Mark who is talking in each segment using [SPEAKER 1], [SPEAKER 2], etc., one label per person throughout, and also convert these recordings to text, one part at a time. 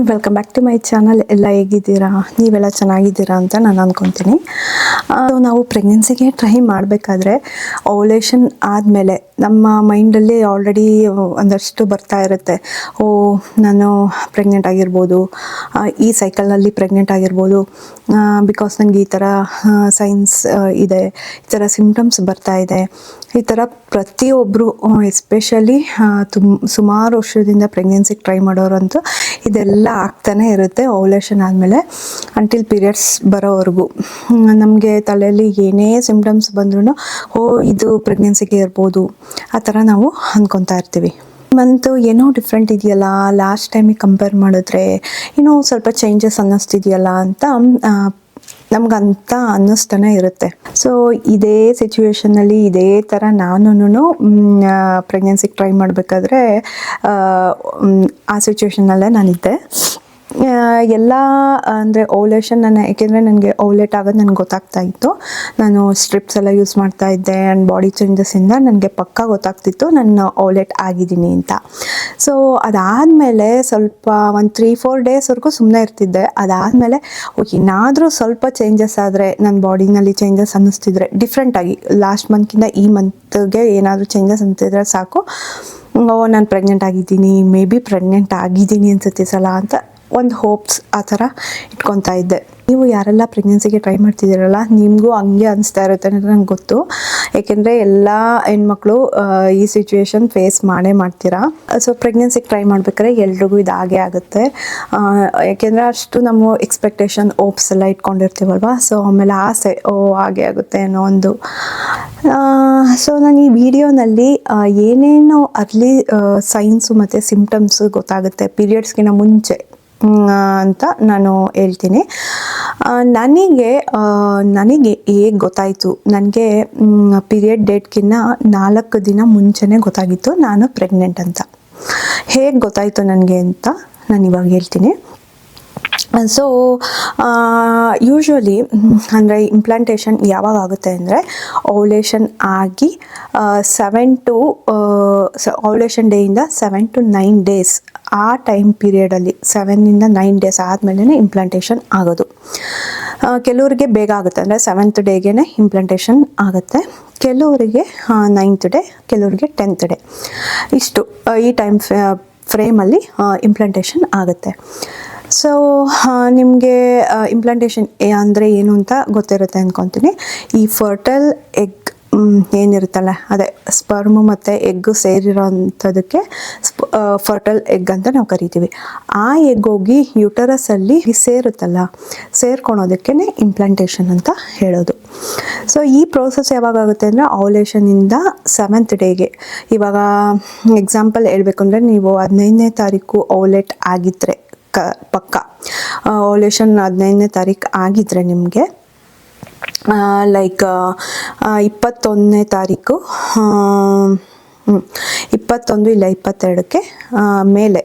[SPEAKER 1] Welcome back to my channel. ಎಲ್ಲ ಹೇಗಿದ್ದೀರಾ? ನೀವೆಲ್ಲ ಚೆನ್ನಾಗಿದ್ದೀರಾ ಅಂತ ನಾನು ಅಂದ್ಕೊತೀನಿ. ನಾವು ಪ್ರೆಗ್ನೆನ್ಸಿಗೆ ಟ್ರೈ ಮಾಡಬೇಕಾದ್ರೆ ಓವ್ಯುಲೇಷನ್ ಆದಮೇಲೆ ನಮ್ಮ ಮೈಂಡಲ್ಲಿ ಆಲ್ರೆಡಿ ಒಂದಷ್ಟು ಬರ್ತಾ ಇರುತ್ತೆ. ನಾನು ಪ್ರೆಗ್ನೆಂಟ್ ಆಗಿರ್ಬೋದು, ಈ ಸೈಕಲ್ನಲ್ಲಿ ಪ್ರೆಗ್ನೆಂಟ್ ಆಗಿರ್ಬೋದು, ಬಿಕಾಸ್ ನನಗೆ ಈ ಥರ ಸೈನ್ಸ್ ಇದೆ, ಈ ಥರ ಸಿಮ್ಟಮ್ಸ್ ಬರ್ತಾ ಇದೆ. ಈ ಥರ ಪ್ರತಿಯೊಬ್ಬರು ಎಸ್ಪೆಷಲಿ ಸುಮಾರು ವರ್ಷದಿಂದ ಪ್ರೆಗ್ನೆನ್ಸಿಗೆ ಟ್ರೈ ಮಾಡೋರಂತೂ ಇದೆಲ್ಲ ಆಗ್ತಾನೆ ಇರುತ್ತೆ ಓವ್ಯುಲೇಷನ್ ಆದಮೇಲೆ ಅಂಟಿಲ್ ಪೀರಿಯಡ್ಸ್ ಬರೋವರೆಗೂ. ನಮಗೆ ತಲೆಯಲ್ಲಿ ಏನೇ ಸಿಮ್ಟಮ್ಸ್ ಬಂದ್ರೂ ಇದು ಪ್ರೆಗ್ನೆನ್ಸಿಗೆ ಇರ್ಬೋದು ಆ ಥರ ನಾವು ಅಂದ್ಕೊತಾ ಇರ್ತೀವಿ. ಮಂತು ಏನೋ ಡಿಫ್ರೆಂಟ್ ಇದೆಯಲ್ಲ, ಲಾಸ್ಟ್ ಟೈಮಿಗೆ ಕಂಪೇರ್ ಮಾಡಿದ್ರೆ ಏನೋ ಸ್ವಲ್ಪ ಚೇಂಜಸ್ ಅನ್ನಿಸ್ತಿದೆಯಲ್ಲ ಅಂತ ನಮ್ಗಂತ ಅನ್ನಿಸ್ತಾನೆ ಇರುತ್ತೆ. ಸೊ ಇದೇ ಸಿಚುವೇಷನಲ್ಲಿ ಇದೇ ಥರ ನಾನು ಪ್ರೆಗ್ನೆನ್ಸಿಗೆ ಟ್ರೈ ಮಾಡಬೇಕಾದ್ರೆ ಆ ಸಿಚುವೇಷನಲ್ಲೇ ನಾನಿದ್ದೆ. ಎಲ್ಲ ಅಂದರೆ ಓವ್ಯುಲೇಷನ್ ಏಕೆಂದರೆ ನನಗೆ ಓವ್ಯುಲೇಟ್ ಆಗೋದು ನನಗೆ ಗೊತ್ತಾಗ್ತಾ ಇತ್ತು. ನಾನು ಸ್ಟ್ರಿಪ್ಸ್ ಎಲ್ಲ ಯೂಸ್ ಮಾಡ್ತಾ ಇದ್ದೆ ಆ್ಯಂಡ್ ಬಾಡಿ ಚೇಂಜಸ್ಸಿಂದ ನನಗೆ ಪಕ್ಕಾ ಗೊತ್ತಾಗ್ತಿತ್ತು ನಾನು ಓವ್ಯುಲೇಟ್ ಆಗಿದ್ದೀನಿ ಅಂತ. ಸೊ ಅದಾದಮೇಲೆ ಸ್ವಲ್ಪ ಒಂದು 3-4 ಡೇಸ್ವರೆಗೂ ಸುಮ್ಮನೆ ಇರ್ತಿದ್ದೆ. ಅದಾದಮೇಲೆ ಏನಾದರೂ ಸ್ವಲ್ಪ ಚೇಂಜಸ್ ಆದರೆ ನನ್ನ ಬಾಡಿನಲ್ಲಿ ಚೇಂಜಸ್ ಅನ್ನಿಸ್ತಿದ್ರೆ ಡಿಫ್ರೆಂಟಾಗಿ ಲಾಸ್ಟ್ ಮಂತ್ಗಿಂತ ಈ ಮಂತ್ಗೆ ಏನಾದರೂ ಚೇಂಜಸ್ ಅಂತಿದ್ರೆ ಸಾಕು, ನಾನು ಪ್ರೆಗ್ನೆಂಟ್ ಆಗಿದ್ದೀನಿ, ಮೇ ಬಿ ಪ್ರೆಗ್ನೆಂಟ್ ಆಗಿದ್ದೀನಿ ಅನ್ಸುತ್ತೆ ಸಲ ಅಂತ ಒಂದು ಹೋಪ್ಸ್ ಆ ಥರ ಇಟ್ಕೊತಾ ಇದ್ದೆ. ನೀವು ಯಾರೆಲ್ಲ ಪ್ರೆಗ್ನೆನ್ಸಿಗೆ ಟ್ರೈ ಮಾಡ್ತಿದ್ದೀರಲ್ಲ, ನಿಮಗೂ ಹಂಗೆ ಅನಿಸ್ತಾ ಇರುತ್ತೆ ಅಂತ ನಂಗೆ ಗೊತ್ತು. ಏಕೆಂದರೆ ಎಲ್ಲ ಹೆಣ್ಮಕ್ಳು ಈ ಸಿಚುವೇಶನ್ ಫೇಸ್ ಮಾಡ್ತೀರಾ. ಸೊ ಪ್ರೆಗ್ನೆನ್ಸಿಗೆ ಟ್ರೈ ಮಾಡ್ಬೇಕಾದ್ರೆ ಎಲ್ರಿಗೂ ಇದು ಹಾಗೆ ಆಗುತ್ತೆ. ಏಕೆಂದರೆ ಅಷ್ಟು ನಮ್ಮ ಎಕ್ಸ್ಪೆಕ್ಟೇಷನ್ ಹೋಪ್ಸ್ ಎಲ್ಲ ಇಟ್ಕೊಂಡಿರ್ತೀವಲ್ವ. ಸೊ ಆಮೇಲೆ ಆಸೆ ಹಾಗೆ ಆಗುತ್ತೆ ಅನ್ನೋ ಒಂದು. ಸೊ ನಾನು ಈ ವಿಡಿಯೋನಲ್ಲಿ ಏನೇನು ಅರ್ಲಿ ಸೈನ್ಸು ಮತ್ತು ಸಿಮ್ಟಮ್ಸು ಗೊತ್ತಾಗುತ್ತೆ ಪೀರಿಯಡ್ಸ್ಗಿಂತ ಮುಂಚೆ ಅಂತ ನಾನು ಹೇಳ್ತೀನಿ. ನನಗೆ ಹೇಗೆ ಗೊತ್ತಾಯಿತು, ನನಗೆ ಪೀರಿಯಡ್ ಡೇಟ್ಗಿನ್ನ 4 ದಿನ ಮುಂಚೆನೇ ಗೊತ್ತಾಗಿತ್ತು ನಾನು ಪ್ರೆಗ್ನೆಂಟ್ ಅಂತ. ಹೇಗೆ ಗೊತ್ತಾಯಿತು ನನಗೆ ಅಂತ ನಾನು ಇವಾಗ ಹೇಳ್ತೀನಿ. ಸೊ ಯೂಶ್ವಲಿ ಅಂದರೆ ಇಂಪ್ಲಾಂಟೇಷನ್ ಯಾವಾಗ ಆಗುತ್ತೆ ಅಂದರೆ ಓವ್ಯುಲೇಷನ್ ಆಗಿ ಓವ್ಯುಲೇಷನ್ ಡೇಯಿಂದ 7 to 9 ಡೇಸ್ ಆ ಟೈಮ್ ಪೀರಿಯಡಲ್ಲಿ 7 to 9 ಡೇಸ್ ಆದಮೇಲೆ ಇಂಪ್ಲಾಂಟೇಷನ್ ಆಗೋದು. ಕೆಲವರಿಗೆ ಬೇಗ ಆಗುತ್ತೆ, ಅಂದರೆ 7th ಡೇಗೆ ಇಂಪ್ಲಾಂಟೇಷನ್ ಆಗುತ್ತೆ. ಕೆಲವರಿಗೆ 9th ಡೇ, ಕೆಲವರಿಗೆ 10th ಡೇ. ಇಷ್ಟು ಈ ಟೈಮ್ ಫ್ರೇಮಲ್ಲಿ ಇಂಪ್ಲಾಂಟೇಷನ್ ಆಗುತ್ತೆ. ಸೊ ನಿಮಗೆ ಇಂಪ್ಲಾಂಟೇಷನ್ ಅಂದರೆ ಏನು ಅಂತ ಗೊತ್ತಿರುತ್ತೆ ಅಂದ್ಕೊತೀನಿ. ಈ ಫರ್ಟೈಲ್ ಎಗ್ ಏನಿರುತ್ತಲ್ಲ, ಅದೇ ಸ್ಪರ್ಮು ಮತ್ತು ಎಗ್ಗು ಸೇರಿರೋ ಅಂಥದಕ್ಕೆ ಫರ್ಟೈಲ್ ಎಗ್ ಅಂತ ನಾವು ಕರಿತೀವಿ. ಆ ಎಗ್ ಹೋಗಿ ಯುಟರಸಲ್ಲಿ ಸೇರುತ್ತಲ್ಲ, ಸೇರ್ಕೊಳೋದಕ್ಕೆ ಇಂಪ್ಲಾಂಟೇಷನ್ ಅಂತ ಹೇಳೋದು. ಸೊ ಈ ಪ್ರೋಸೆಸ್ ಯಾವಾಗ ಆಗುತ್ತೆ ಅಂದರೆ ಓವ್ಯುಲೇಷನಿಂದ 7th ಡೇಗೆ. ಇವಾಗ ಎಕ್ಸಾಂಪಲ್ ಹೇಳಬೇಕು ಅಂದರೆ ನೀವು 15ನೇ ತಾರೀಕು ಓವ್ಯುಲೇಟ್ ಆಗಿದ್ದರೆ ಪಕ್ಕ ಓವ್ಯುಲೇಷನ್ 15ನೇ ತಾರೀಕು ಆಗಿದ್ದರೆ ನಿಮಗೆ ಲೈಕ್ 21ನೇ ತಾರೀಕು 21 ಇಲ್ಲ 22ಕ್ಕೆ ಮೇಲೆ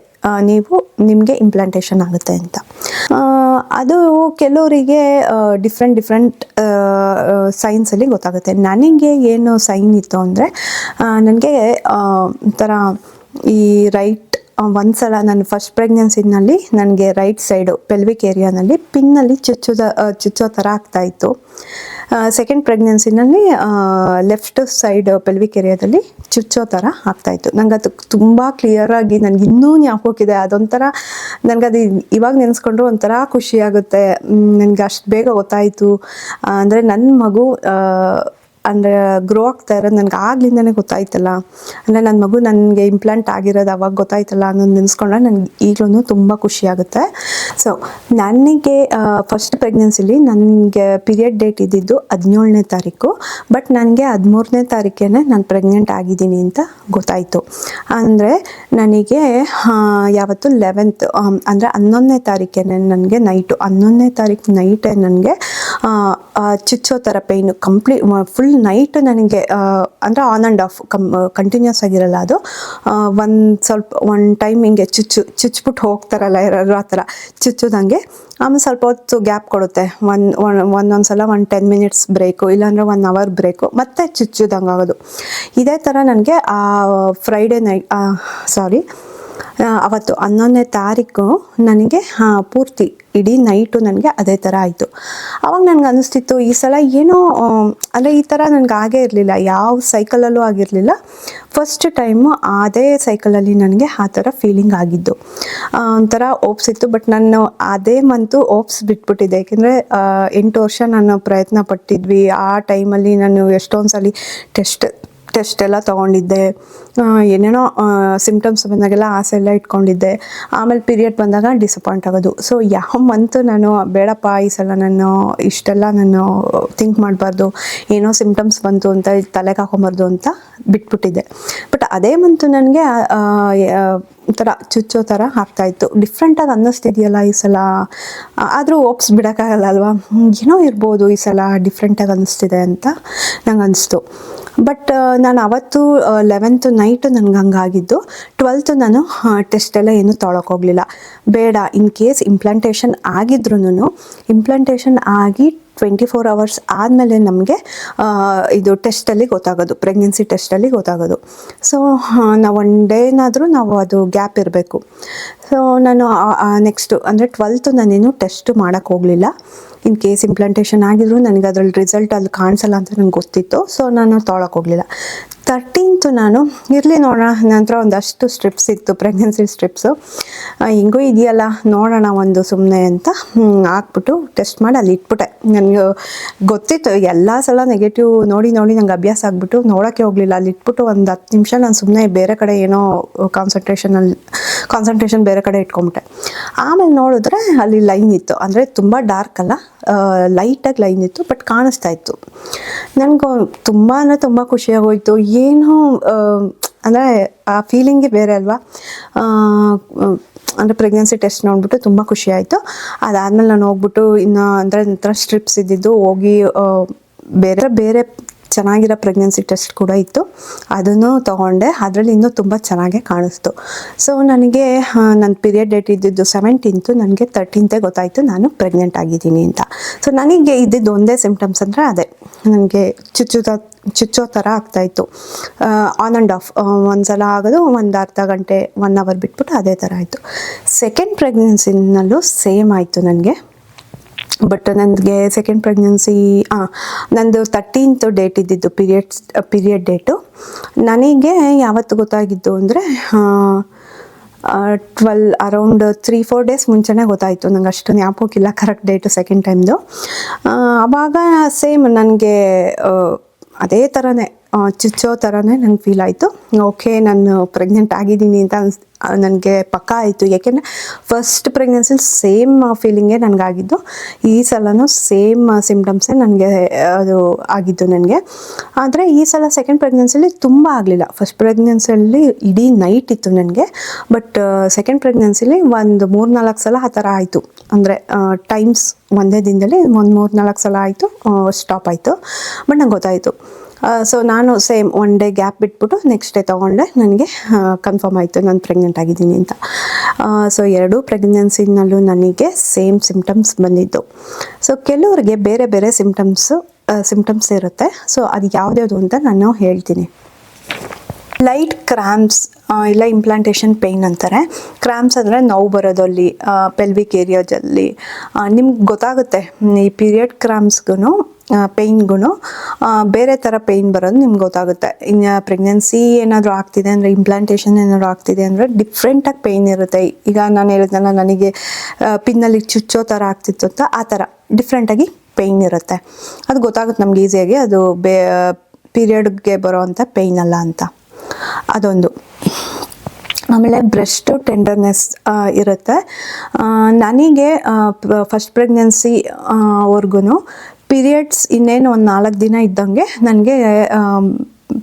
[SPEAKER 1] ನಿಮಗೆ ಇಂಪ್ಲಾಂಟೇಷನ್ ಆಗುತ್ತೆ ಅಂತ. ಅದು ಕೆಲವರಿಗೆ ಡಿಫ್ರೆಂಟ್ ಸೈನ್ಸಲ್ಲಿ ಗೊತ್ತಾಗುತ್ತೆ. ನನಗೆ ಏನು ಸೈನ್ ಇತ್ತು ಅಂದರೆ, ನನಗೆ ಒಂಥರ ಈ ರೈಟ್ ಒಂದ್ಸಲ ನಾನು ಫಸ್ಟ್ ಪ್ರೆಗ್ನೆನ್ಸಿನಲ್ಲಿ ನನಗೆ ರೈಟ್ ಸೈಡು ಪೆಲ್ವಿಕ್ ಏರಿಯಾನಲ್ಲಿ ಪಿನ್ನಲ್ಲಿ ಚುಚ್ಚೋ ಥರ ಆಗ್ತಾಯಿತ್ತು. ಸೆಕೆಂಡ್ ಪ್ರೆಗ್ನೆನ್ಸಿನಲ್ಲಿ ಲೆಫ್ಟ್ ಸೈಡ್ ಪೆಲ್ವಿಕ್ ಏರಿಯಾದಲ್ಲಿ ಚುಚ್ಚೋ ಥರ ಆಗ್ತಾಯಿತ್ತು. ನನಗೆ ಅದು ತುಂಬ ಕ್ಲಿಯರಾಗಿ ನನಗೆ ಇನ್ನೂ ಜ್ಞಾಪಕವಿದೆ. ಅದೊಂಥರ ನನಗದು ಇವಾಗ ನೆನೆಸ್ಕೊಂಡ್ರು ಒಂಥರ ಖುಷಿಯಾಗುತ್ತೆ. ನನಗೆ ಅಷ್ಟು ಬೇಗ ಗೊತ್ತಾಯಿತು ಅಂದರೆ ನನ್ನ ಮಗು ಅಂದರೆ ಗ್ರೋ ಆಗ್ತಾ ಇರೋದು ನನಗೆ ಆಗ್ಲಿಂದನೇ ಗೊತ್ತಾಯ್ತಲ್ಲ, ಅಂದರೆ ನನ್ನ ಮಗು ನನಗೆ ಇಂಪ್ಲಾಂಟ್ ಆಗಿರೋದು ಅವಾಗ ಗೊತ್ತಾಯ್ತಲ್ಲ ಅನ್ನೋದು ನೆನೆಸ್ಕೊಂಡ್ರೆ ನನಗೆ ಈಗಲೂ ತುಂಬ ಖುಷಿಯಾಗುತ್ತೆ. ಸೊ ನನಗೆ ಫಸ್ಟ್ ಪ್ರೆಗ್ನೆನ್ಸಿಲಿ ನನಗೆ ಪೀರಿಯಡ್ ಡೇಟ್ ಇದ್ದಿದ್ದು 17ನೇ ತಾರೀಕು. ಬಟ್ ನನಗೆ 13ನೇ ತಾರೀಕೇ ನಾನು ಪ್ರೆಗ್ನೆಂಟ್ ಆಗಿದ್ದೀನಿ ಅಂತ ಗೊತ್ತಾಯಿತು. ಅಂದರೆ ನನಗೆ ಯಾವತ್ತು 11th ಅಂದರೆ 11ನೇ ತಾರೀಕೇ ನನಗೆ ನೈಟು 11ನೇ ತಾರೀಕು ನೈಟೇ ನನಗೆ ಚುಚ್ಚೋ ಥರ ಪೇಯ್ನು ಫುಲ್ ನೈಟ್ ನನಗೆ ಅಂದರೆ ಆನ್ ಆ್ಯಂಡ್ ಆಫ್ ಕಂಟಿನ್ಯೂಸ್ ಆಗಿರಲ್ಲ. ಅದು ಒಂದು ಟೈಮ್ ಹಿಂಗೆ ಚುಚ್ಬಿಟ್ಟು ಹೋಗ್ತಾರಲ್ಲ ಯಾರು, ಆ ಥರ ಚುಚ್ಚೋದಂಗೆ. ಆಮೇಲೆ ಸ್ವಲ್ಪ ಹೊತ್ತು ಗ್ಯಾಪ್ ಕೊಡುತ್ತೆ, ಒಂದೊಂದ್ಸಲ 10 minutes ಬ್ರೇಕು, ಇಲ್ಲಾಂದರೆ 1 hour ಬ್ರೇಕು, ಮತ್ತೆ ಚುಚ್ಚೋದಂಗೆ ಆಗೋದು. ಇದೇ ಥರ ನನಗೆ ಫ್ರೈಡೇ ನೈಟ್ ಅವತ್ತು 11ನೇ ತಾರೀಕು ನನಗೆ ಪೂರ್ತಿ ಇಡೀ ನೈಟು ನನಗೆ ಅದೇ ಥರ ಆಯಿತು. ಆವಾಗ ನನಗೆ ಅನ್ನಿಸ್ತಿತ್ತು ಈ ಸಲ ಏನೋ ಅಂದರೆ ಈ ಥರ ನನಗೆ ಆಗೇ ಇರಲಿಲ್ಲ, ಯಾವ ಸೈಕಲಲ್ಲೂ ಆಗಿರಲಿಲ್ಲ. ಫಸ್ಟ್ ಟೈಮು ಅದೇ ಸೈಕಲಲ್ಲಿ ನನಗೆ ಆ ಥರ ಫೀಲಿಂಗ್ ಆಗಿದ್ದು. ಒಂಥರ ಓಪ್ಸ್ ಇತ್ತು. ಬಟ್ ನಾನು ಅದೇ ಮಂತು ಓಪ್ಸ್ ಬಿಟ್ಬಿಟ್ಟಿದ್ದೆ. ಏಕೆಂದರೆ 8 ವರ್ಷ ನಾನು ಪ್ರಯತ್ನ ಪಟ್ಟಿದ್ವಿ. ಆ ಟೈಮಲ್ಲಿ ನಾನು ಎಷ್ಟೊಂದು ಸಲ ಟೆಸ್ಟ್ ಎಲ್ಲ ತೊಗೊಂಡಿದ್ದೆ. ಏನೇನೋ ಸಿಮ್ಟಮ್ಸ್ ಬಂದಾಗೆಲ್ಲ ಆಸೆ ಎಲ್ಲ ಇಟ್ಕೊಂಡಿದ್ದೆ. ಆಮೇಲೆ ಪೀರಿಯಡ್ ಬಂದಾಗ ಡಿಸಪಾಯಿಂಟ್ ಆಗೋದು. ಸೊ ಯಾವ ಮಂತು ನಾನು ಬೇಡಪ್ಪ ಈ ಸಲ ನಾನು ಇಷ್ಟೆಲ್ಲ ನಾನು ಥಿಂಕ್ ಮಾಡಬಾರ್ದು, ಏನೋ ಸಿಮ್ಟಮ್ಸ್ ಬಂತು ಅಂತ ತಲೆಗೆ ಹಾಕೊಂಬಾರ್ದು ಅಂತ ಬಿಟ್ಬಿಟ್ಟಿದ್ದೆ. ಬಟ್ ಅದೇ ಮಂತು ನನಗೆ ಒಂಥರ ಚುಚ್ಚೋ ಥರ ಆಗ್ತಾಯಿತ್ತು. ಡಿಫ್ರೆಂಟಾಗಿ ಅನ್ನಿಸ್ತಿದೆಯಲ್ಲ ಈ ಸಲ, ಆದರೂ ಓಪ್ಸ್ ಬಿಡೋಕ್ಕಾಗಲ್ಲ ಅಲ್ವಾ, ಏನೋ ಇರ್ಬೋದು ಈ ಸಲ ಡಿಫ್ರೆಂಟಾಗಿ ಅನ್ನಿಸ್ತಿದೆ ಅಂತ ನಂಗೆ ಅನಿಸ್ತು. ಬಟ್ ನಾನು ಅವತ್ತು 11th ನೈಟು ನನಗೆ ಹಂಗಾಗಿದ್ದು. 12th ನಾನು ಟೆಸ್ಟೆಲ್ಲ ಏನೂ ತೊಗೊಳಕ್ಕೋಗಲಿಲ್ಲ. ಬೇಡ, ಇನ್ ಕೇಸ್ ಇಂಪ್ಲಾಂಟೇಷನ್ ಆಗಿದ್ರೂ ಇಂಪ್ಲಾಂಟೇಷನ್ ಆಗಿ 24 hours ಆದಮೇಲೆ ನಮಗೆ ಇದು ಟೆಸ್ಟಲ್ಲಿ ಗೊತ್ತಾಗೋದು, ಪ್ರೆಗ್ನೆನ್ಸಿ ಟೆಸ್ಟಲ್ಲಿ ಗೊತ್ತಾಗೋದು. ಸೊ ನಾವು 1 ಡೇನಾದರೂ ನಾವು ಅದು ಗ್ಯಾಪ್ ಇರಬೇಕು. ಸೊ ನಾನು ನೆಕ್ಸ್ಟು ಅಂದರೆ 12th ನಾನೇನು ಟೆಸ್ಟ್ ಮಾಡೋಕ್ಕೆ ಹೋಗಲಿಲ್ಲ. ಇನ್ ಕೇಸ್ ಇಂಪ್ಲಾಂಟೇಷನ್ ಆಗಿದ್ರು ನನಗೆ ಅದರಲ್ಲಿ ರಿಸಲ್ಟ್ ಅಲ್ಲಿ ಕಾಣಿಸಲ್ಲ ಅಂತ ನನಗೆ ಗೊತ್ತಿತ್ತು. ಸೊ ನಾನು ತೊಗೊಳಕ್ಕೆ ಹೋಗಲಿಲ್ಲ. 13th ನಾನು ಇರಲಿ ನೋಡೋಣ, ನಂತರ ಒಂದಷ್ಟು ಸ್ಟ್ರಿಪ್ಸ್ ಇತ್ತು, ಪ್ರೆಗ್ನೆನ್ಸಿ ಸ್ಟ್ರಿಪ್ಸು. ಹಿಂಗೂ ಇದೆಯಲ್ಲ ನೋಡೋಣ ಒಂದು ಸುಮ್ಮನೆ ಅಂತ ಹಾಕ್ಬಿಟ್ಟು ಟೆಸ್ಟ್ ಮಾಡಿ ಅಲ್ಲಿ ಇಟ್ಬಿಟ್ಟೆ. ನನಗೆ ಗೊತ್ತಿತ್ತು ಎಲ್ಲ ಸಲ ನೆಗೆಟಿವ್ ನೋಡಿ ನಂಗೆ ಅಭ್ಯಾಸ ಆಗಿಬಿಟ್ಟು ನೋಡೋಕ್ಕೆ ಹೋಗಲಿಲ್ಲ. ಅಲ್ಲಿ ಇಟ್ಬಿಟ್ಟು ಒಂದು 10 ನಿಮಿಷ ನಾನು ಸುಮ್ಮನೆ ಬೇರೆ ಕಡೆ ಏನೋ ಕಾನ್ಸಂಟ್ರೇಷನ್ ಬೇರೆ ಕಡೆ ಇಟ್ಕೊಂಬಿಟ್ಟೆ. ಆಮೇಲೆ ನೋಡಿದ್ರೆ ಅಲ್ಲಿ ಲೈನ್ ಇತ್ತು, ಅಂದರೆ ತುಂಬ ಡಾರ್ಕ್ ಅಲ್ಲ, ಲೈಟಾಗಿ ಲೈನ್ ಇತ್ತು, ಬಟ್ ಕಾಣಿಸ್ತಾ ಇತ್ತು. ನನಗೆ ತುಂಬ ಅಂದರೆ ತುಂಬ ಖುಷಿಯಾಗೋಯ್ತು. ಏನೋ ಅಂದರೆ ಆ ಫೀಲಿಂಗೇ ಬೇರೆ ಅಲ್ವಾ. ಅಂದರೆ ಪ್ರೆಗ್ನೆನ್ಸಿ ಟೆಸ್ಟ್ ನೋಡಿಬಿಟ್ಟು ತುಂಬ ಖುಷಿ ಆಯಿತು. ಅದಾದಮೇಲೆ ನಾನು ಹೋಗ್ಬಿಟ್ಟು ಇನ್ನು ಅಂದರೆ ನಂತರ ಸ್ಟ್ರಿಪ್ಸ್ ಇದ್ದಿದ್ದು ಹೋಗಿ ಬೇರೆ ಚೆನ್ನಾಗಿರೋ ಪ್ರೆಗ್ನೆನ್ಸಿ ಟೆಸ್ಟ್ ಕೂಡ ಇತ್ತು, ಅದನ್ನು ತೊಗೊಂಡೆ. ಅದರಲ್ಲಿ ಇನ್ನೂ ತುಂಬ ಚೆನ್ನಾಗೇ ಕಾಣಿಸ್ತು. ಸೊ ನನಗೆ ನನ್ನ ಪೀರಿಯಡ್ ಡೇಟ್ ಇದ್ದಿದ್ದು 17th, ನನಗೆ 13th ಗೊತ್ತಾಯಿತು ನಾನು ಪ್ರೆಗ್ನೆಂಟ್ ಆಗಿದ್ದೀನಿ ಅಂತ. ಸೊ ನನಗೆ ಇದ್ದಿದ್ದು ಒಂದೇ ಸಿಮ್ಟಮ್ಸ್ ಅಂದರೆ ಅದೇ, ನನಗೆ ಚುಚ್ಚೋ ಥರ ಆಗ್ತಾಯಿತ್ತು. ಆನ್ ಆ್ಯಂಡ್ ಆಫ್ ಒಂದ್ಸಲ ಆಗೋದು, ಒಂದು ಅರ್ಧ ಗಂಟೆ 1 hour ಬಿಟ್ಬಿಟ್ಟು ಅದೇ ಥರ ಆಯಿತು. ಸೆಕೆಂಡ್ ಪ್ರೆಗ್ನೆನ್ಸಿನಲ್ಲೂ ಸೇಮ್ ಆಯಿತು ನನಗೆ. ಬಟ್ ನನಗೆ ಸೆಕೆಂಡ್ ಪ್ರೆಗ್ನೆನ್ಸಿ ನಂದು 13th ಡೇಟ್ ಇದ್ದಿದ್ದು ಪೀರಿಯಡ್ ಡೇಟು. ನನಗೆ ಯಾವತ್ತು ಗೊತ್ತಾಗಿದ್ದು ಅಂದರೆ ಅರೌಂಡ್ 3-4 days ಮುಂಚೆನೇ ಗೊತ್ತಾಯಿತು. ನಂಗೆ ಅಷ್ಟು ಜ್ಞಾಪಕಕ್ಕಿಲ್ಲ ಕರೆಕ್ಟ್ ಡೇಟು ಸೆಕೆಂಡ್ ಟೈಮ್ದು. ಆವಾಗ ಸೇಮ್ ನನಗೆ ಅದೇ ಥರನೇ ಚುಚ್ಚೋ ಥರನೇ ನಂಗೆ ಫೀಲ್ ಆಯಿತು. ಓಕೆ, ನಾನು ಪ್ರೆಗ್ನೆಂಟ್ ಆಗಿದ್ದೀನಿ ಅಂತ ನನಗೆ ಪಕ್ಕ ಆಯಿತು. ಯಾಕೆಂದರೆ ಫಸ್ಟ್ ಪ್ರೆಗ್ನೆನ್ಸಿಲಿ ಸೇಮ್ ಫೀಲಿಂಗೇ ನನಗಾಗಿದ್ದು. ಈ ಸಲನೂ ಸೇಮ್ ಸಿಮ್ಟಮ್ಸೇ ನನಗೆ ಅದು ಆಗಿದ್ದು ನನಗೆ. ಆದರೆ ಈ ಸಲ ಸೆಕೆಂಡ್ ಪ್ರೆಗ್ನೆನ್ಸಿಲಿ ತುಂಬ ಆಗಲಿಲ್ಲ. ಫಸ್ಟ್ ಪ್ರೆಗ್ನೆನ್ಸಿಯಲ್ಲಿ ಇಡೀ ನೈಟ್ ಇತ್ತು ನನಗೆ. ಬಟ್ ಸೆಕೆಂಡ್ ಪ್ರೆಗ್ನೆನ್ಸಿಲಿ ಒಂದು 3-4 ಸಲ ಆ ಥರ ಆಯಿತು. ಅಂದರೆ ಟೈಮ್ಸ್ ಒಂದೇ ದಿನದಲ್ಲಿ ಒಂದು 3-4 ಸಲ ಆಯಿತು, ಸ್ಟಾಪ್ ಆಯಿತು. ಬಟ್ ನಂಗೆ ಗೊತ್ತಾಯಿತು. ಸೊ ನಾನು ಸೇಮ್ 1 day ಗ್ಯಾಪ್ ಬಿಟ್ಬಿಟ್ಟು ನೆಕ್ಸ್ಟ್ ಡೇ ತೊಗೊಂಡೆ. ನನಗೆ ಕನ್ಫರ್ಮ್ ಆಯಿತು ನಾನು ಪ್ರೆಗ್ನೆಂಟ್ ಆಗಿದ್ದೀನಿ ಅಂತ. ಸೊ 2 ಪ್ರೆಗ್ನೆನ್ಸಿನಲ್ಲೂ ನನಗೆ ಸೇಮ್ ಸಿಮ್ಟಮ್ಸ್ ಬಂದಿದ್ದು. ಸೊ ಕೆಲವರಿಗೆ ಬೇರೆ ಬೇರೆ ಸಿಮ್ಟಮ್ಸ್ ಇರುತ್ತೆ. ಸೊ ಅದು ಯಾವ್ದ್ಯಾವುದು ಅಂತ ನಾನು ಹೇಳ್ತೀನಿ. ಲೈಟ್ ಕ್ರ್ಯಾಂಪ್ಸ್ ಇಲ್ಲ ಇಂಪ್ಲಾಂಟೇಷನ್ ಪೇಯ್ನ್ ಅಂತಾರೆ. ಕ್ರ್ಯಾಂಪ್ಸ್ ಅಂದರೆ ನೋವು ಬರೋದು ಅಲ್ಲಿ ಪೆಲ್ವಿಕ್ ಏರಿಯಾದಲ್ಲಿ. ನಿಮ್ಗೆ ಗೊತ್ತಾಗುತ್ತೆ ಈ ಪೀರಿಯಡ್ ಕ್ರ್ಯಾಂಪ್ಸ್ಗೂ ಪೇಯ್ನ್ಗೂ ಬೇರೆ ಥರ ಪೇಯ್ನ್ ಬರೋದು ನಿಮ್ಗೆ ಗೊತ್ತಾಗುತ್ತೆ. ಇನ್ನು ಪ್ರೆಗ್ನೆನ್ಸಿ ಏನಾದರೂ ಆಗ್ತಿದೆ ಅಂದರೆ, ಇಂಪ್ಲಾಂಟೇಷನ್ ಏನಾದರೂ ಆಗ್ತಿದೆ ಅಂದರೆ ಡಿಫ್ರೆಂಟಾಗಿ ಪೇಯ್ನ್ ಇರುತ್ತೆ. ಈಗ ನಾನು ಹೇಳಿದ್ನಲ್ಲ, ನನಗೆ ಪಿನ್ನಲ್ಲಿ ಚುಚ್ಚೋ ಥರ ಆಗ್ತಿತ್ತು ಅಂತ, ಆ ಥರ ಡಿಫ್ರೆಂಟಾಗಿ ಪೇಯ್ನ್ ಇರುತ್ತೆ. ಅದು ಗೊತ್ತಾಗುತ್ತೆ ನಮ್ಗೆ ಈಸಿಯಾಗಿ, ಅದು ಪೀರಿಯಡ್ಗೆ ಬರೋ ಅಂಥ ಪೇಯ್ನ್ ಅಲ್ಲ ಅಂತ. ಅದೊಂದು. ಆಮೇಲೆ ಬ್ರೆಸ್ಟ್ ಟೆಂಡರ್ನೆಸ್ ಇರುತ್ತೆ. ನನಗೆ ಫಸ್ಟ್ ಪ್ರೆಗ್ನೆನ್ಸಿ ಅವ್ರಿಗೂ ಪೀರಿಯಡ್ಸ್ ಇನ್ನೇನು ಒಂದು 4 ದಿನ ಇದ್ದಂಗೆ ನನಗೆ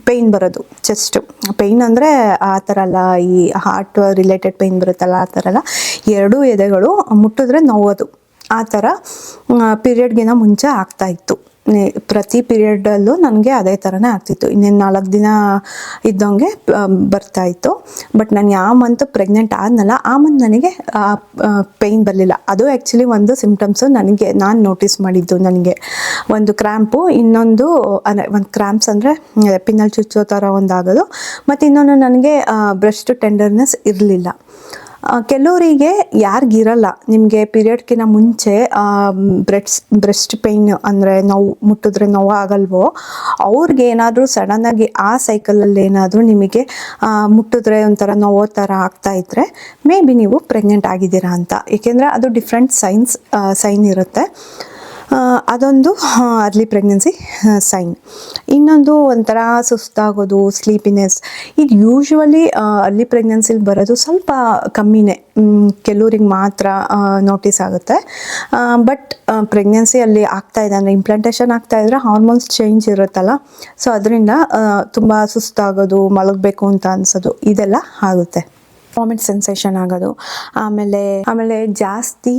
[SPEAKER 1] ಪೇಯ್ನ್ ಬರೋದು. ಚೆಸ್ಟ್ ಪೇಯ್ನ್ ಅಂದರೆ ಆ ಥರ ಅಲ್ಲ, ಈ ಹಾರ್ಟ್ ರಿಲೇಟೆಡ್ ಪೇಯ್ನ್ ಬರುತ್ತಲ್ಲ ಆ ಥರ ಅಲ್ಲ. 2 ಎದೆಗಳು ಮುಟ್ಟಿದ್ರೆ ನೋವೋದು, ಆ ಥರ ಪೀರಿಯಡ್ಗಿಂತ ಮುಂಚೆ ಆಗ್ತಾಯಿತ್ತು. ಪ್ರತಿ ಪೀರಿಯಡಲ್ಲೂ ನನಗೆ ಅದೇ ಥರನೇ ಆಗ್ತಿತ್ತು. ಇನ್ನೇನು 4 ದಿನ ಇದ್ದಂಗೆ ಬರ್ತಾಯಿತ್ತು. ಬಟ್ ನಾನು ಯಾವ ಮಂತ್ ಪ್ರೆಗ್ನೆಂಟ್ ಆದ್ನಲ್ಲ ಆ ಮಂತ್ ನನಗೆ ಪೇಯ್ನ್ ಬರಲಿಲ್ಲ. ಅದು ಆ್ಯಕ್ಚುಲಿ ಒಂದು ಸಿಮ್ಟಮ್ಸು ನಾನು ನೋಟಿಸ್ ಮಾಡಿದ್ದು. ನನಗೆ ಒಂದು ಕ್ರ್ಯಾಂಪು, ಇನ್ನೊಂದು ಒಂದು ಕ್ರ್ಯಾಂಪ್ಸ್ ಅಂದರೆ ಪಿನ್ನಲ್ಲಿ ಚುಚ್ಚೋ ಥರ ಒಂದಾಗೋದು, ಮತ್ತು ಇನ್ನೊಂದು ನನಗೆ ಬ್ರೆಸ್ಟ್ ಟೆಂಡರ್ನೆಸ್ ಇರಲಿಲ್ಲ. ಕೆಲವರಿಗೆ ಯಾರಿಗಿರಲ್ಲ, ನಿಮಗೆ ಪೀರಿಯಡ್ಕಿಂತ ಮುಂಚೆ ಬ್ರೆಸ್ಟ್ ಪೇಯ್ನ್ ಅಂದರೆ ನೋವು ಮುಟ್ಟಿದ್ರೆ ನೋವು ಆಗಲ್ವೋ ಅವ್ರಿಗೆ ಏನಾದರೂ ಸಡನ್ನಾಗಿ ಆ ಸೈಕಲಲ್ಲಿ ಏನಾದರೂ ನಿಮಗೆ ಮುಟ್ಟಿದ್ರೆ ಒಂಥರ ನೋವೋ ಥರ ಆಗ್ತಾಯಿದ್ರೆ ಮೇ ಬಿ ನೀವು ಪ್ರೆಗ್ನೆಂಟ್ ಆಗಿದ್ದೀರಾ ಅಂತ. ಏಕೆಂದರೆ ಅದು ಡಿಫ್ರೆಂಟ್ ಸೈನ್ ಇರುತ್ತೆ. ಅದೊಂದು ಅರ್ಲಿ ಪ್ರೆಗ್ನೆನ್ಸಿ ಸೈನ್. ಇನ್ನೊಂದು ಒಂಥರ ಸುಸ್ತಾಗೋದು, ಸ್ಲೀಪಿನೆಸ್. ಇದು ಯೂಶ್ವಲಿ ಅರ್ಲಿ ಪ್ರೆಗ್ನೆನ್ಸಿಲಿ ಬರೋದು ಸ್ವಲ್ಪ ಕಮ್ಮಿನೇ, ಕೆಲವ್ರಿಗೆ ಮಾತ್ರ ನೋಟಿಸ್ ಆಗುತ್ತೆ. ಬಟ್ ಪ್ರೆಗ್ನೆನ್ಸಿಯಲ್ಲಿ ಆಗ್ತಾಯಿದೆ ಅಂದರೆ ಇಂಪ್ಲಾಂಟೇಷನ್ ಆಗ್ತಾಯಿದ್ರೆ ಹಾರ್ಮೋನ್ಸ್ ಚೇಂಜ್ ಇರುತ್ತಲ್ಲ, ಸೊ ಅದರಿಂದ ತುಂಬ ಸುಸ್ತಾಗೋದು, ಮಲಗಬೇಕು ಅಂತ ಅನಿಸೋದು ಇದೆಲ್ಲ ಆಗುತ್ತೆ. ವಾಮಿಟ್ ಸೆನ್ಸೇಷನ್ ಆಗೋದು, ಆಮೇಲೆ ಜಾಸ್ತಿ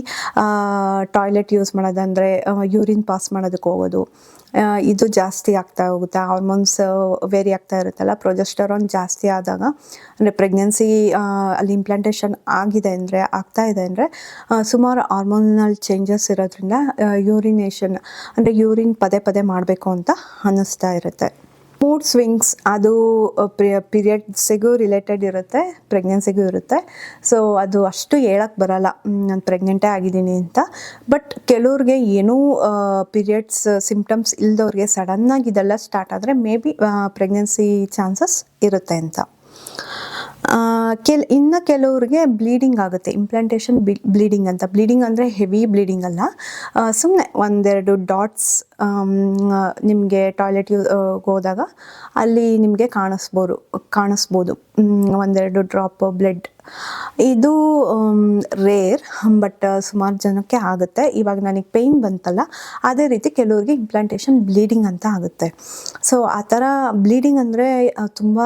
[SPEAKER 1] ಟಾಯ್ಲೆಟ್ ಯೂಸ್ ಮಾಡೋದಂದರೆ ಯೂರಿನ್ ಪಾಸ್ ಮಾಡೋದಕ್ಕೆ ಹೋಗೋದು, ಇದು ಜಾಸ್ತಿ ಆಗ್ತಾ ಹೋಗುತ್ತೆ. ಹಾರ್ಮೋನ್ಸ್ ವೇರಿ ಆಗ್ತಾ ಇರುತ್ತಲ್ಲ, ಪ್ರೊಜೆಸ್ಟರಾನ್ ಜಾಸ್ತಿ ಆದಾಗ ಅಂದರೆ ಪ್ರೆಗ್ನೆನ್ಸಿ ಅಲ್ಲಿ ಇಂಪ್ಲಾಂಟೇಷನ್ ಆಗ್ತಾ ಇದೆ ಅಂದರೆ ಸುಮಾರು ಹಾರ್ಮೋನಲ್ ಚೇಂಜಸ್ ಇರೋದ್ರಿಂದ ಯೂರಿನೇಷನ್ ಅಂದರೆ ಯೂರಿನ್ ಪದೇ ಪದೇ ಮಾಡಬೇಕು ಅಂತ ಅನ್ನಿಸ್ತಾ ಇರುತ್ತೆ. ಮೂಡ್ ಸ್ವಿಂಗ್ಸ್ ಅದು ಪೀರಿಯಡ್ಸಿಗೂ ರಿಲೇಟೆಡ್ ಇರುತ್ತೆ, ಪ್ರೆಗ್ನೆನ್ಸಿಗೂ ಇರುತ್ತೆ. ಸೊ ಅದು ಅಷ್ಟು ಹೇಳಕ್ಕೆ ಬರಲ್ಲ ನಾನು ಪ್ರೆಗ್ನೆಂಟೇ ಆಗಿದ್ದೀನಿ ಅಂತ. ಬಟ್ ಕೆಲವ್ರಿಗೆ ಏನೂ ಪೀರಿಯಡ್ಸ್ ಸಿಂಪ್ಟಮ್ಸ್ ಇಲ್ದವ್ರಿಗೆ ಸಡನ್ನಾಗಿ ಇದೆಲ್ಲ ಸ್ಟಾರ್ಟ್ ಆದರೆ ಮೇ ಬಿ ಪ್ರೆಗ್ನೆನ್ಸಿ ಚಾನ್ಸಸ್ ಇರುತ್ತೆ ಅಂತ. ಇನ್ನು ಕೆಲವ್ರಿಗೆ ಬ್ಲೀಡಿಂಗ್ ಆಗುತ್ತೆ, ಇಂಪ್ಲಾಂಟೇಷನ್ ಬ್ಲೀಡಿಂಗ್ ಅಂತ. ಬ್ಲೀಡಿಂಗ್ ಅಂದರೆ ಹೆವಿ ಬ್ಲೀಡಿಂಗ್ ಅಲ್ಲ, ಸುಮ್ಮನೆ ಒಂದೆರಡು ಡಾಟ್ಸ್ ನಿಮಗೆ ಟಾಯ್ಲೆಟ್ ಹೋದಾಗ ಅಲ್ಲಿ ನಿಮಗೆ ಕಾಣಿಸ್ಬೋದು ಒಂದೆರಡು ಡ್ರಾಪ್ ಬ್ಲಡ್. ಇದು ರೇರ್, ಬಟ್ ಸುಮಾರು ಜನಕ್ಕೆ ಆಗುತ್ತೆ. ಇವಾಗ ನನಗೆ ಪೇಯ್ನ್ ಬಂತಲ್ಲ, ಅದೇ ರೀತಿ ಕೆಲವ್ರಿಗೆ ಇಂಪ್ಲಾಂಟೇಷನ್ ಬ್ಲೀಡಿಂಗ್ ಅಂತ ಆಗುತ್ತೆ. ಸೊ ಆ ಥರ ಬ್ಲೀಡಿಂಗ್ ಅಂದರೆ ತುಂಬ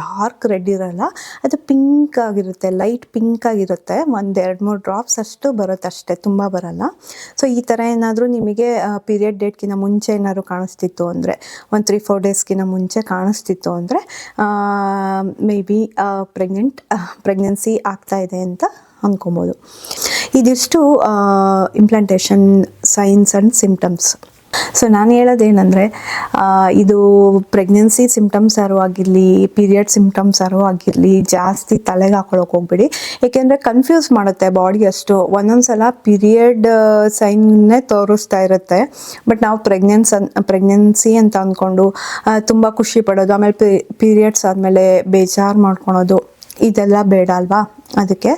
[SPEAKER 1] ಡಾರ್ಕ್ ರೆಡ್ ಇರೋಲ್ಲ, ಅದು ಪಿಂಕ್ ಆಗಿರುತ್ತೆ, ಲೈಟ್ ಪಿಂಕ್ ಆಗಿರುತ್ತೆ. 1-2-3 ಡ್ರಾಪ್ಸ್ ಅಷ್ಟು ಬರುತ್ತೆ ಅಷ್ಟೇ, ತುಂಬ ಬರಲ್ಲ. ಸೊ ಈ ಥರ ಏನಾದರೂ ನಿಮಗೆ ಪೀರಿಯಡ್ ಡೇಟ್ಗಿಂತ ಮುಂಚೆ ಏನಾದ್ರು ಕಾಣಿಸ್ತಿತ್ತು ಅಂದರೆ, ಒಂದು 3-4 ಡೇಸ್ಗಿಂತ ಮುಂಚೆ ಕಾಣಿಸ್ತಿತ್ತು ಅಂದರೆ ಮೇ ಬಿ ಪ್ರೆಗ್ನೆನ್ಸಿ ಆಗ್ತಾ ಇದೆ ಅಂತ ಅಂದ್ಕೊಬೋದು. ಇದಿಷ್ಟು implantation science and symptoms. So ನಾನು ಹೇಳೋದೇನೆಂದರೆ, ಇದು ಪ್ರೆಗ್ನೆನ್ಸಿ ಸಿಂಪ್ಟಮ್ಸ್ ಯಾರು ಆಗಿರಲಿ, ಪೀರಿಯಡ್ ಸಿಂಪ್ಟಮ್ಸ್ ಯಾರು ಆಗಿರಲಿ, ಜಾಸ್ತಿ ತಲೆಗೆ ಹಾಕೊಳ್ಳೋಕೆ ಹೋಗ್ಬೇಡಿ. ಏಕೆಂದರೆ ಕನ್ಫ್ಯೂಸ್ ಮಾಡುತ್ತೆ ಬಾಡಿ ಅಷ್ಟು. ಒಂದೊಂದು ಸಲ ಪೀರಿಯಡ್ ಸೈನ್ನೇ ತೋರಿಸ್ತಾ ಇರುತ್ತೆ, ಬಟ್ ನಾವು ಪ್ರೆಗ್ನೆನ್ಸಿ ಅಂತ ಅಂದ್ಕೊಂಡು ತುಂಬ ಖುಷಿ ಪಡೋದು, ಆಮೇಲೆ ಪೀರಿಯಡ್ಸ್ ಆದಮೇಲೆ ಬೇಜಾರು ಮಾಡ್ಕೊಳೋದು, ಇದೆಲ್ಲ ಬೇಡ ಅಲ್ವಾ. ಅದಕ್ಕೆ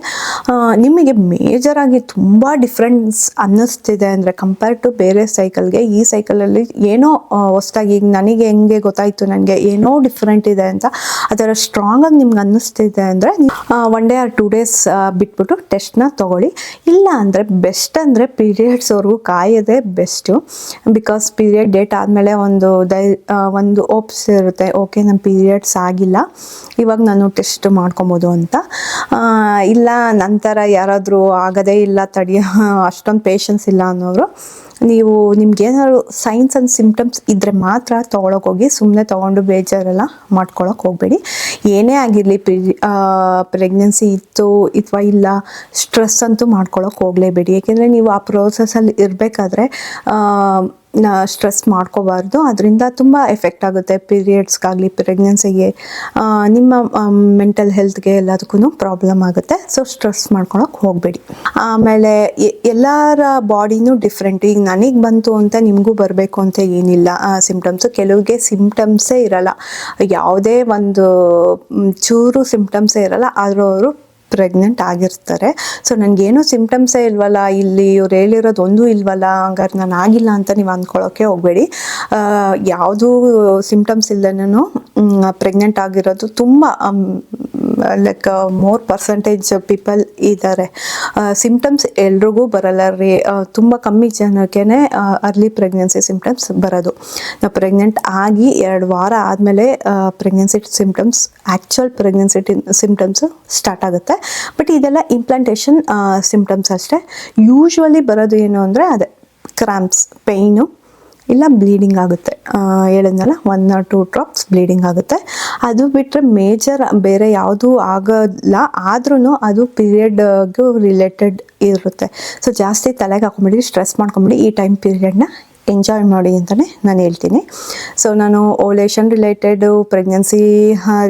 [SPEAKER 1] ನಿಮಗೆ ಮೇಜರಾಗಿ ತುಂಬ ಡಿಫ್ರೆನ್ಸ್ ಅನ್ನಿಸ್ತಿದೆ ಅಂದರೆ ಕಂಪೇರ್ ಟು ಬೇರೆ ಸೈಕಲ್ಗೆ, ಈ ಸೈಕಲಲ್ಲಿ ಏನೋ ಹೊಸ್ದಾಗಿ ಈಗ ನನಗೆ ಹೆಂಗೆ ಗೊತ್ತಾಯಿತು, ನನಗೆ ಏನೋ ಡಿಫ್ರೆಂಟ್ ಇದೆ ಅಂತ ಅದರ ಸ್ಟ್ರಾಂಗಾಗಿ ನಿಮ್ಗೆ ಅನ್ನಿಸ್ತಿದೆ ಅಂದರೆ 1 day or 2 days ಬಿಟ್ಬಿಟ್ಟು ಟೆಸ್ಟ್ನ ತೊಗೊಳ್ಳಿ. ಇಲ್ಲ ಅಂದರೆ ಬೆಸ್ಟ್ ಅಂದರೆ ಪೀರಿಯಡ್ಸ್ವರೆಗೂ ಕಾಯೋದೇ ಬೆಸ್ಟು. ಬಿಕಾಸ್ ಪೀರಿಯಡ್ ಡೇಟ್ ಆದಮೇಲೆ ಒಂದು ಓಪ್ಸ್ ಇರುತ್ತೆ, ಓಕೆ ನಮ್ಮ ಪೀರಿಯಡ್ಸ್ ಆಗಿಲ್ಲ, ಇವಾಗ ನಾನು ಟೆಸ್ಟ್ ಮಾಡ್ಕೊಬೋದು ಅಂತ. ಇಲ್ಲ ನಂತರ ಯಾರಾದರೂ ಆಗೋದೇ ಇಲ್ಲ, ತಡೆಯೋ ಅಷ್ಟೊಂದು ಪೇಷನ್ಸ್ ಇಲ್ಲ ಅನ್ನೋರು, ನೀವು ನಿಮ್ಗೇನಾದ್ರು ಸೈನ್ಸ್ ಆ್ಯಂಡ್ ಸಿಂಪ್ಟಮ್ಸ್ ಇದ್ದರೆ ಮಾತ್ರ ತೊಗೊಳಕ್ಕೆ ಹೋಗಿ, ಸುಮ್ಮನೆ ತೊಗೊಂಡು ಬೇಜಾರೆಲ್ಲ ಮಾಡ್ಕೊಳಕ್ಕೆ ಹೋಗಬೇಡಿ. ಏನೇ ಆಗಿರಲಿ, ಪ್ರೆಗ್ನೆನ್ಸಿ ಇತ್ತು ಅಥವಾ ಇಲ್ಲ, ಸ್ಟ್ರೆಸ್ ಅಂತೂ ಮಾಡ್ಕೊಳಕ್ಕೆ ಹೋಗಲೇಬೇಡಿ. ಏಕೆಂದರೆ ನೀವು ಆ ಪ್ರೋಸೆಸ್ಸಲ್ಲಿ ಇರಬೇಕಾದ್ರೆ ಸ್ಟ್ರೆಸ್ ಮಾಡ್ಕೋಬಾರ್ದು, ಅದರಿಂದ ತುಂಬ ಎಫೆಕ್ಟ್ ಆಗುತ್ತೆ ಪೀರಿಯಡ್ಸ್ಗಾಗಲಿ, ಪ್ರೆಗ್ನೆನ್ಸಿಗೆ, ನಿಮ್ಮ ಮೆಂಟಲ್ ಹೆಲ್ತ್ಗೆ ಎಲ್ಲದಕ್ಕೂ ಪ್ರಾಬ್ಲಮ್ ಆಗುತ್ತೆ. ಸೊ ಸ್ಟ್ರೆಸ್ ಮಾಡ್ಕೊಳಕ್ಕೆ ಹೋಗಬೇಡಿ. ಆಮೇಲೆ ಎಲ್ಲರ ಬಾಡಿನೂ ಡಿಫ್ರೆಂಟ್. ಈಗ ನನಗೆ ಬಂತು ಅಂತ ನಿಮಗೂ ಬರಬೇಕು ಅಂತ ಏನಿಲ್ಲ ಸಿಂಪ್ಟಮ್ಸು. ಕೆಲವ್ರಿಗೆ ಸಿಂಪ್ಟಮ್ಸೇ ಇರಲ್ಲ, ಯಾವುದೇ ಒಂದು ಚೂರು ಸಿಂಪ್ಟಮ್ಸೇ ಇರಲ್ಲ, ಆದರೂ ಅವರು ಪ್ರೆಗ್ನೆಂಟ್ ಆಗಿರ್ತಾರೆ. ಸೊ ನನಗೇನು ಸಿಂಪ್ಟಮ್ಸೇ ಇಲ್ವಲ್ಲ, ಇಲ್ಲಿ ಇವ್ರು ಹೇಳಿರೋದು ಒಂದೂ ಇಲ್ವಲ್ಲ, ಹಂಗಾರೆ ನಾನು ಆಗಿಲ್ಲ ಅಂತ ನೀವು ಅಂದ್ಕೊಳ್ಳೋಕ್ಕೆ ಹೋಗಬೇಡಿ. ಯಾವುದೂ ಸಿಂಪ್ಟಮ್ಸ್ ಇಲ್ಲದೇನೂ ಪ್ರೆಗ್ನೆಂಟ್ ಆಗಿರೋದು ತುಂಬ ಲೈಕ್ ಮೋರ್ ಪರ್ಸೆಂಟೇಜ್ ಪೀಪಲ್ ಇದ್ದಾರೆ. ಸಿಂಪ್ಟಮ್ಸ್ ಎಲ್ರಿಗೂ ಬರಲ್ಲ ರೀ, ತುಂಬ ಕಮ್ಮಿ ಜನಕ್ಕೆ ಅರ್ಲಿ ಪ್ರೆಗ್ನೆನ್ಸಿ ಸಿಂಪ್ಟಮ್ಸ್ ಬರೋದು. ನಾವು ಪ್ರೆಗ್ನೆಂಟ್ ಆಗಿ 2 ವಾರ ಆದಮೇಲೆ pregnancy symptoms, actual pregnancy symptoms start ಆಗುತ್ತೆ. ಬಟ್ ಇದೆಲ್ಲ ಇಂಪ್ಲಾಂಟೇಷನ್ ಸಿಂಪ್ಟಮ್ಸ್ ಅಷ್ಟೇ. ಯೂಶ್ವಲಿ ಬರೋದು ಏನು ಅಂದರೆ ಅದೇ ಕ್ರ್ಯಾಂಪ್ಸ್, ಪೇಯ್ನು, ಇಲ್ಲ ಬ್ಲೀಡಿಂಗ್ ಆಗುತ್ತೆ. ಹೇಳಿದ್ನಲ್ಲ 1 or 2 ಡ್ರಾಪ್ಸ್ ಬ್ಲೀಡಿಂಗ್ ಆಗುತ್ತೆ. ಅದು ಬಿಟ್ಟರೆ ಮೇಜರ್ ಬೇರೆ ಯಾವುದೂ ಆಗೋಲ್ಲ. ಆದ್ರೂ ಅದು ಪೀರಿಯಡ್ಗೂ ರಿಲೇಟೆಡ್ ಇರುತ್ತೆ. ಸೊ ಜಾಸ್ತಿ ತಲೆಗೆ ಹಾಕೊಂಬಿಡಿ, ಸ್ಟ್ರೆಸ್ ಮಾಡ್ಕೊಂಬಿಡಿ. ಈ ಟೈಮ್ ಪೀರಿಯಡ್ನ ಎಂಜಾಯ್ ಮಾಡಿ ಅಂತಲೇ ನಾನು ಹೇಳ್ತೀನಿ. ಸೊ ನಾನು ಓಲೇಷನ್ ರಿಲೇಟೆಡು, ಪ್ರೆಗ್ನೆನ್ಸಿ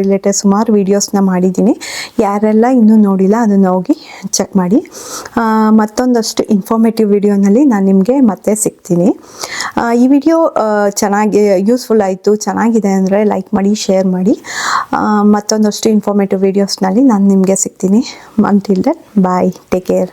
[SPEAKER 1] ರಿಲೇಟೆಡ್ ಸುಮಾರು ವೀಡಿಯೋಸ್ನ ಮಾಡಿದ್ದೀನಿ. ಯಾರೆಲ್ಲ ಇನ್ನೂ ನೋಡಿಲ್ಲ ಅದನ್ನು ಹೋಗಿ ಚೆಕ್ ಮಾಡಿ. ಮತ್ತೊಂದಷ್ಟು ಇನ್ಫಾರ್ಮೇಟಿವ್ ವಿಡಿಯೋನಲ್ಲಿ ನಾನು ನಿಮಗೆ ಮತ್ತೆ ಸಿಗ್ತೀನಿ. ಈ ವಿಡಿಯೋ ಚೆನ್ನಾಗಿ ಯೂಸ್ಫುಲ್ ಆಯಿತು, ಚೆನ್ನಾಗಿದೆ ಅಂದರೆ ಲೈಕ್ ಮಾಡಿ, ಶೇರ್ ಮಾಡಿ. ಮತ್ತೊಂದಷ್ಟು ಇನ್ಫಾರ್ಮೇಟಿವ್ ವೀಡಿಯೋಸ್ನಲ್ಲಿ ನಾನು ನಿಮಗೆ ಸಿಗ್ತೀನಿ. Until then bye, take care.